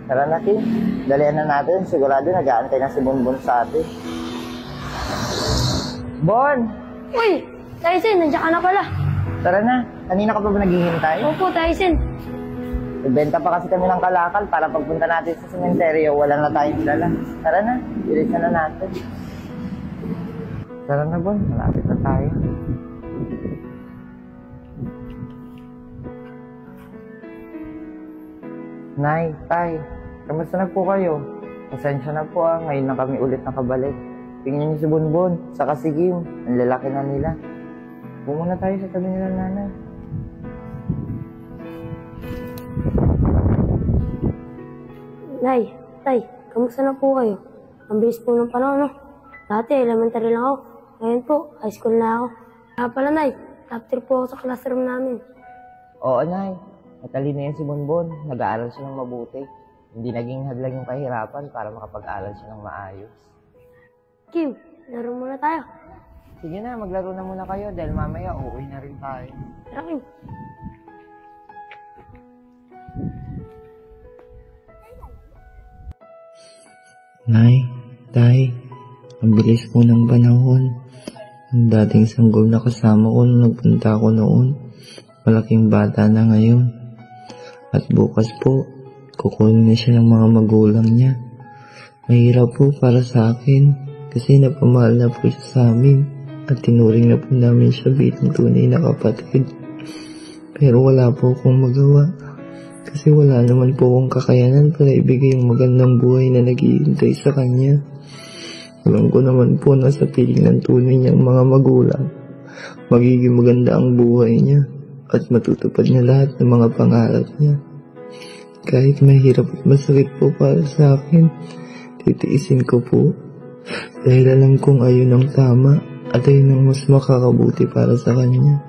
Tara na, Kim. Dalian na natin. Sigurado nag-aantay na si Bonbon sa atin. Bon! Uy! Tyson, nandiyan ka na pala. Tara na. Kanina ka pa ba naghihintay? Opo, Tyson. Ibenta pa kasi kami ng kalakal para pagpunta natin sa sementeryo, wala na tayong dala. Tara na. Bilisan na natin. Tara na, Bon. Malapit na tayo. Nay, Tay, kamusta na po kayo? Pasensya na po ngayon na kami ulit nakabalik. Tingnan niyo si Bonbon, saka si Kim, ang lalaki na nila. Bumuna tayo sa tabi nila nanay. Nay, Tay, kamusta na po kayo? Ang bilis po ng panahon, no? Dati, elementary lang ako. Ngayon po, high school na ako. Kaya pala, Nay, top 3 po ako sa classroom namin. Oo, Nay. Matalino yan si Bonbon. Nag-aaral siya ng mabuti. Hindi naging hadlang yung kahirapan para makapag-aral siya ng maayos. Kim, laro muna tayo. Sige na, maglaro na muna kayo dahil mamaya uuwi na rin tayo. Tara, Kim. Nay, Tay, ang bilis po ng panahon. Ang dating sanggol na kasama ko nung nagpunta ko noon, malaking bata na ngayon. At bukas po, kukunin na siya ng mga magulang niya. Mahirap po para sa akin kasi napamahal na po siya sa amin at tinuring na po namin siya bilang tunay na kapatid. Pero wala po akong magawa kasi wala naman po akong kakayanan para ibigay yung magandang buhay na naghihintay sa kanya. Alam ko naman po na sa piling ng tunay niyang mga magulang, magiging maganda ang buhay niya at matutupad niya lahat ng mga pangarap niya. Kahit mahirap at masakit po para sa akin, titiisin ko po dahil alam kong ayun ang tama at ayun ang mas makakabuti para sa kanya.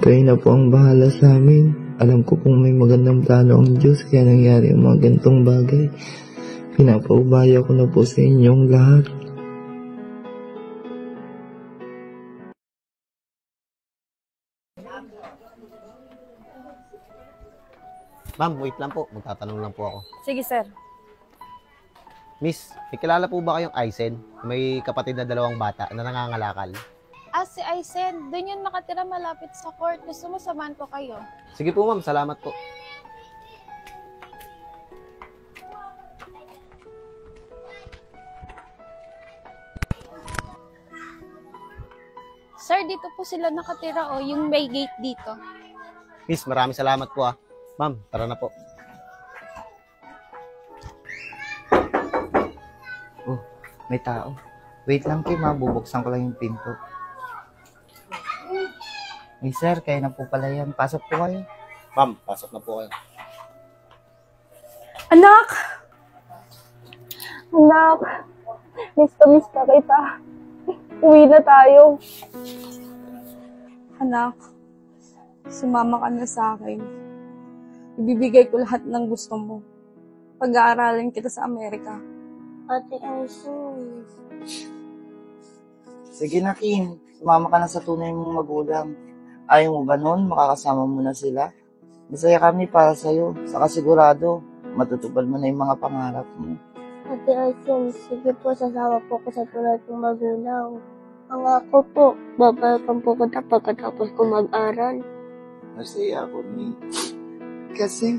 Kayo na po ang bahala sa amin. Alam ko pong may magandang plano ang Diyos kaya nangyari ang mga gantong bagay. Pinapaubaya ko na po sa inyong lahat. Ma'am, wait lang po. Magtatanong lang po ako. Sige, sir. Miss, may kilala po ba kayong Aisen? May kapatid na 2 bata na nangangalakal. Si Aisen, doon yun nakatira malapit sa court. Gusto mo samahan ko kayo? Sige po ma'am, salamat po. Sir, dito po sila nakatira yung may gate dito. Miss, maraming salamat po Ma'am, tara na po. Oh, may tao. Wait lang, Kim, bubuksan ko lang yung pinto. Hey, sir, kayo na po pala yan. Pasok po kayo. Ma'am, pasok na po kayo. Anak! Anak! Miss na kita. Uwi na tayo. Anak, sumama ka na sa akin. Ibibigay ko lahat ng gusto mo. Pag-aaralin kita sa Amerika. Ate Aisen. Sige na, Kim. Sumama ka na sa tunay mong magulang. Ayaw mo ba nun? Makakasama mo na sila. Masaya kami para sa'yo. Saka sigurado, matutupad mo na yung mga pangarap mo. Ate Aisen, sige po, sasama po ko sa tunay kong magulang. Pangako po, babalikan po kita pagkatapos ko mag-aral. Masaya ako, ni. Kasi,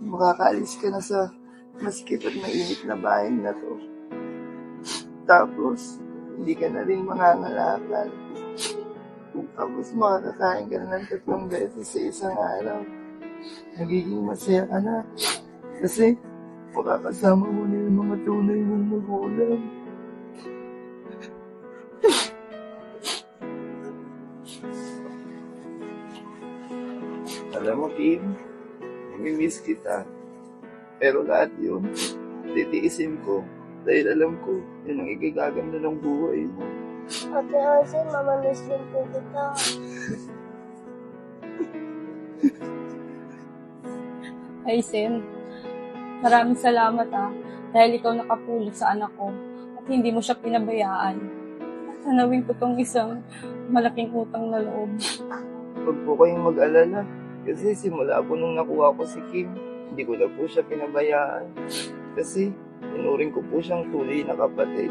makakaalis ka na sa masikip at mainit na bahay na to. Tapos, hindi ka na rin mangangalakal. Tapos, makakakain ka na ng 3 beses sa isang araw. Nagiging masaya ka na. Kasi, makakasama mo na yung mga tunay mong magulang. Alam mo, Kim, namimiss kita. Pero lahat yun, titiisin ko. Dahil alam ko, yun ang igagaganda ng buhay mo. Ate Aisen, mamamiss din po kita. Aisen, maraming salamat dahil ikaw nakapulot sa anak ko at hindi mo siya pinabayaan. Tanawin ko tong isang malaking utang na loob. Huwag po kayong mag-alala. Kasi simula po nung nakuha ko si Kim, hindi ko na po siya pinabayaan. Kasi tinuring ko po siyang tunay na kapatid.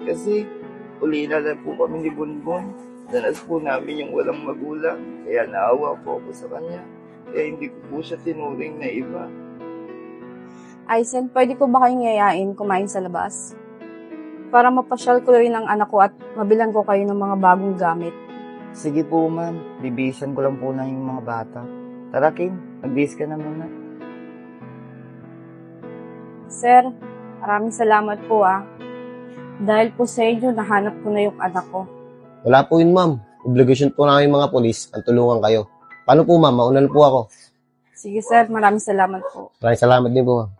Kasi ulila na po kami ni Bunbun. Danas po namin yung walang magulang. Kaya naawa po ako sa kanya. Kaya hindi ko po siya tinuring na iba. Aisen, pwede ko ba kayong yayain kumain sa labas? Para mapasyal ko rin ang anak ko at mabilan ko kayo ng mga bagong gamit. Sige po, ma'am. Bibisan ko lang po na yung mga bata. Tara, Kim. Mag-bis ka na muna. Sir, maraming salamat po Dahil po sa inyo, nahanap ko na yung anak ko. Wala po yun, ma'am. Obligasyon po namin mga polis ang tulungan kayo. Paano po, ma'am? Mauna na po ako. Sige sir, maraming salamat po. Maraming salamat din po, ma'am.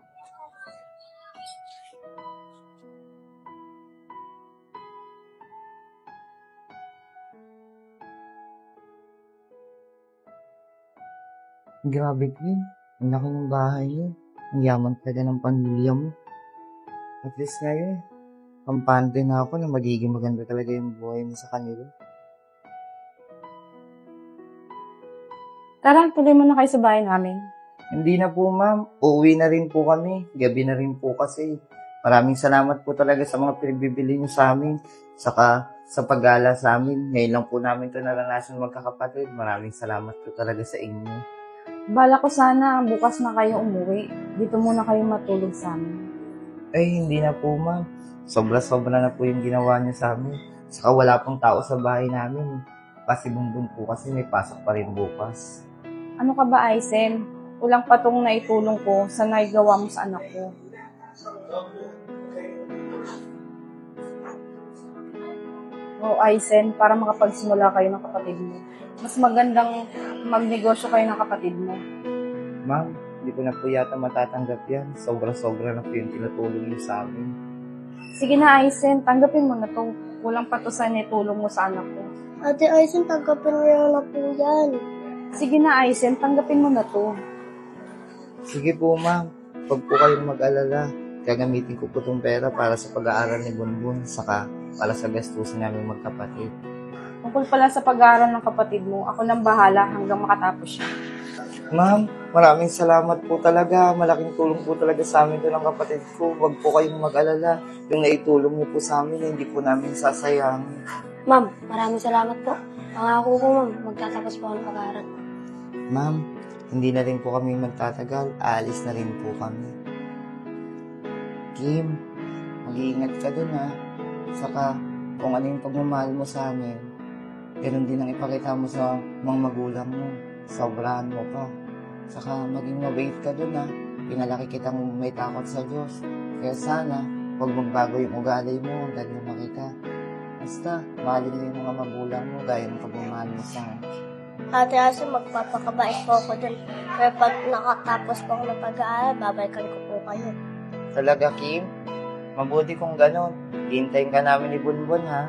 Grabe, Kim. Ang laki ng bahay niyo. Ang yaman talaga ng pamilya mo. At least ngayon, kampante na ako na magiging maganda talaga yung buhay mo sa kanila. Tara, tuloy mo na kayo sa bahay namin. Hindi na po, ma'am. Uuwi na rin po kami. Gabi na rin po kasi. Maraming salamat po talaga sa mga pinagbibili niyo sa amin. Saka sa paggala sa amin. Ngayon lang po namin ito naranasan magkakapatid. Maraming salamat po talaga sa inyo. Bala ko sana bukas na kayo umuwi. Dito muna kayo matulog sa amin. Ay, hindi na po, ma'am. Sobra-sobra na po yung ginawa niyo sa amin. Saka wala pong tao sa bahay namin. Kasi bumbun po kasi may pasok pa rin bukas. Ano ka ba, Aisen? Ulang patong na itulong ko sa naigawa mo sa anak ko. O, Aisen, para makapagsimula kayo ng kapatid mo. Mas magandang magnegosyo kayo ng kapatid mo. Ma'am, hindi ko na po yata matatanggap yan. Sobra-sobra na po yung tinutulong niyo sa amin. Sige na, Aisen, tanggapin mo na to. Kulang pa to sa naitulong mo sa anak ko. Ate Aisen, tanggapin mo na po yan. Sige na, Aisen, tanggapin mo na to. Sige po, ma'am. Huwag po kayong mag-alala. Gagamitin ko po itong pera para sa pag-aaral ni Bunbun, saka para sa gastusin namin magkapatid. Tungkol pala sa pag-aaral ng kapatid mo, ako nang bahala hanggang makatapos siya. Ma'am, maraming salamat po talaga. Malaking tulong po talaga sa amin ito ng kapatid ko. Huwag po kayong mag-alala. Yung naitulong niyo po sa amin, hindi po namin sasayang. Ma'am, maraming salamat po. Pangako ko, ma'am, magtatapos po ako ng pag-aaral. Ma'am, hindi na rin po kami magtatagal. Aalis na rin po kami. Kim, mag-iingat ka dun ha. Saka, kung ano yung pagmamahal mo sa amin, ganun din ang ipakita mo sa mga magulang mo. Sobrahan mo pa. Saka, maging mabait ka dun ha. Pinalaki kitang may takot sa Diyos. Kaya sana, huwag magbago yung ugali mo hanggang lumaki ka. Basta, mahalin mo yung mga magulang mo gaya ng pagmamahal mo sa akin. Ate Aisen, magpapakabait po ako dun. Pero pag nakatapos po ako ng pag-aaral, babalikan ko po kayo. Talaga, Kim? Mabuti kung ganon. Hintayin ka namin ni Bunbun, ha?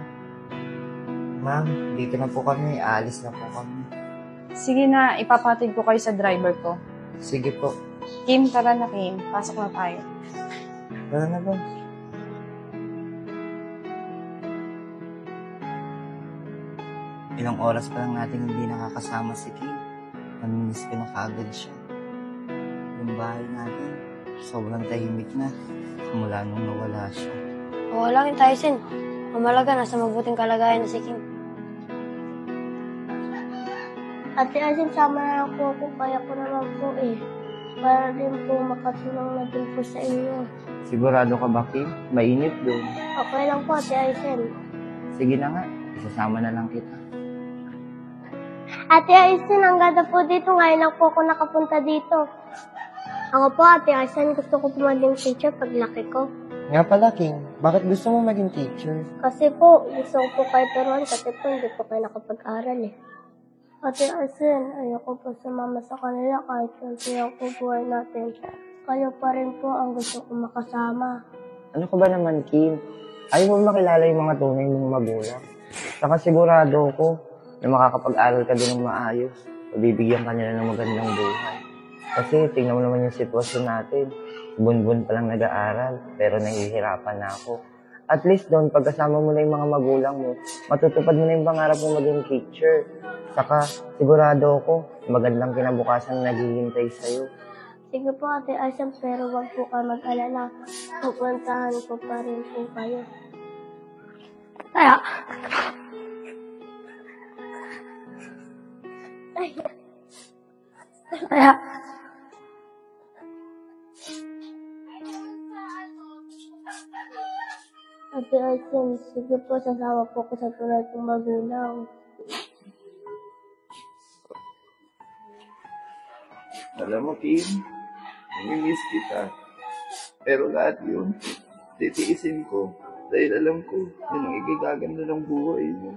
Ma'am, dito na po kami. Aalis na po kami. Sige na, ipapatid ko kayo sa driver ko. Sige po. Kim, tara na Kim. Pasok na tayo. Tara na ba? Ilang oras pa lang natin hindi nakakasama si Kim. Namimiss ko na kaagad siya. Yung bahay natin, sobrang tahimik na. Mula nung nawala siya. Oo lang yung Tyson. Mamalaga, nasa mabuting kalagayan na si Kim. Ate Asin, sama na lang po ako. Kaya ko naman po para din po makatulong na din po sa inyo. Sigurado ka ba, Kim? Mainit doon. Okay lang po, Ate Asin. Sige na nga, isasama na lang kita. Ate Asin, ang ganda po dito. Ngayon lang po ako nakapunta dito. Ako po, Ate Asin, gusto ko po maging teacher paglaki ko. Nga pala, King, bakit gusto mo maging teacher? Kasi po, gusto ko po kayo turuan kasi po hindi po kayo nakapag-aral Ate Asin, ayoko po sumama sa kanila kahit kunti ang buhay natin. Kayo pa rin po ang gusto ko makasama. Ano ka ba naman, Kim? Ayaw mo makilala yung mga tunay mong magulang. Saka sigurado ko na makakapag-aral ka din ng maayos. Pabibigyan ka nila ng magandang buhay. Kasi tingnan mo naman yung sitwasyon natin. Bunbun pa lang nag-aaral, pero nahihirapan na ako. At least doon, pagkasama mo na yung mga magulang mo, matutupad mo na yung pangarap mo maging teacher. Saka, sigurado ako, magandang kinabukasan na naghihintay sa'yo. Sige po, Ate Aisam, pero wag po ka mag-alala. Pupuntahan ko pa rin po kayo. Kaya, Ate Aisam, sige po, sasama po ko sa tunay kong magulang. Alam mo, Kim, namimiss kita. Pero lahat yun, titiisin ko. Dahil alam ko, yun ang igagaganda ng buhay mo.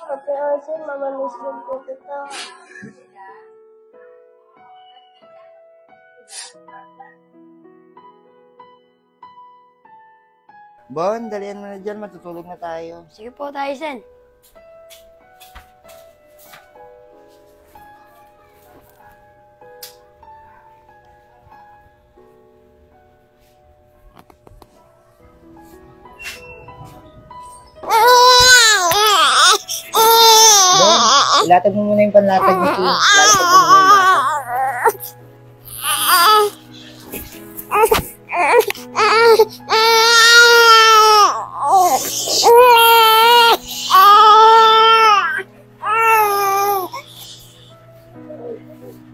Ate Aisam, mamamiss din po kita. Bon, dalihan mo na dyan, matutulog na tayo. Sige po, Tyson. Bon, ilatag mo muna yung panlatag ni Kim. Ilatag mo muna yung bata.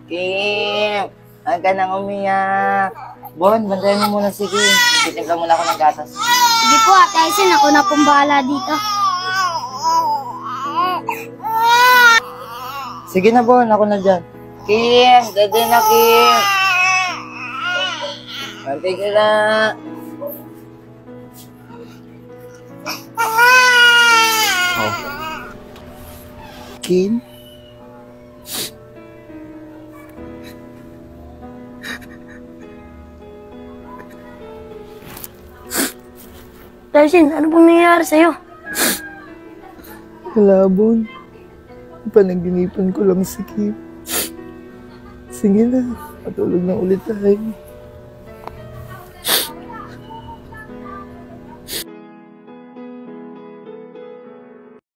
Kim, huwag ka nang umiyak. Bon, bantayan mo muna si Kim. Titimpla muna ako ng gatas. Sige po, Ate Aisam, ako na pong bahala dito. Sige na, Bon, ako na dyan. Kim, dede na, Kim. Bantay ka na. Oh. Kim? Tyson, ano pong nangyayari sa'yo? Wala, Bon. Panaginipan ko lang si Kim. Sige na, matulog na ulit tayo.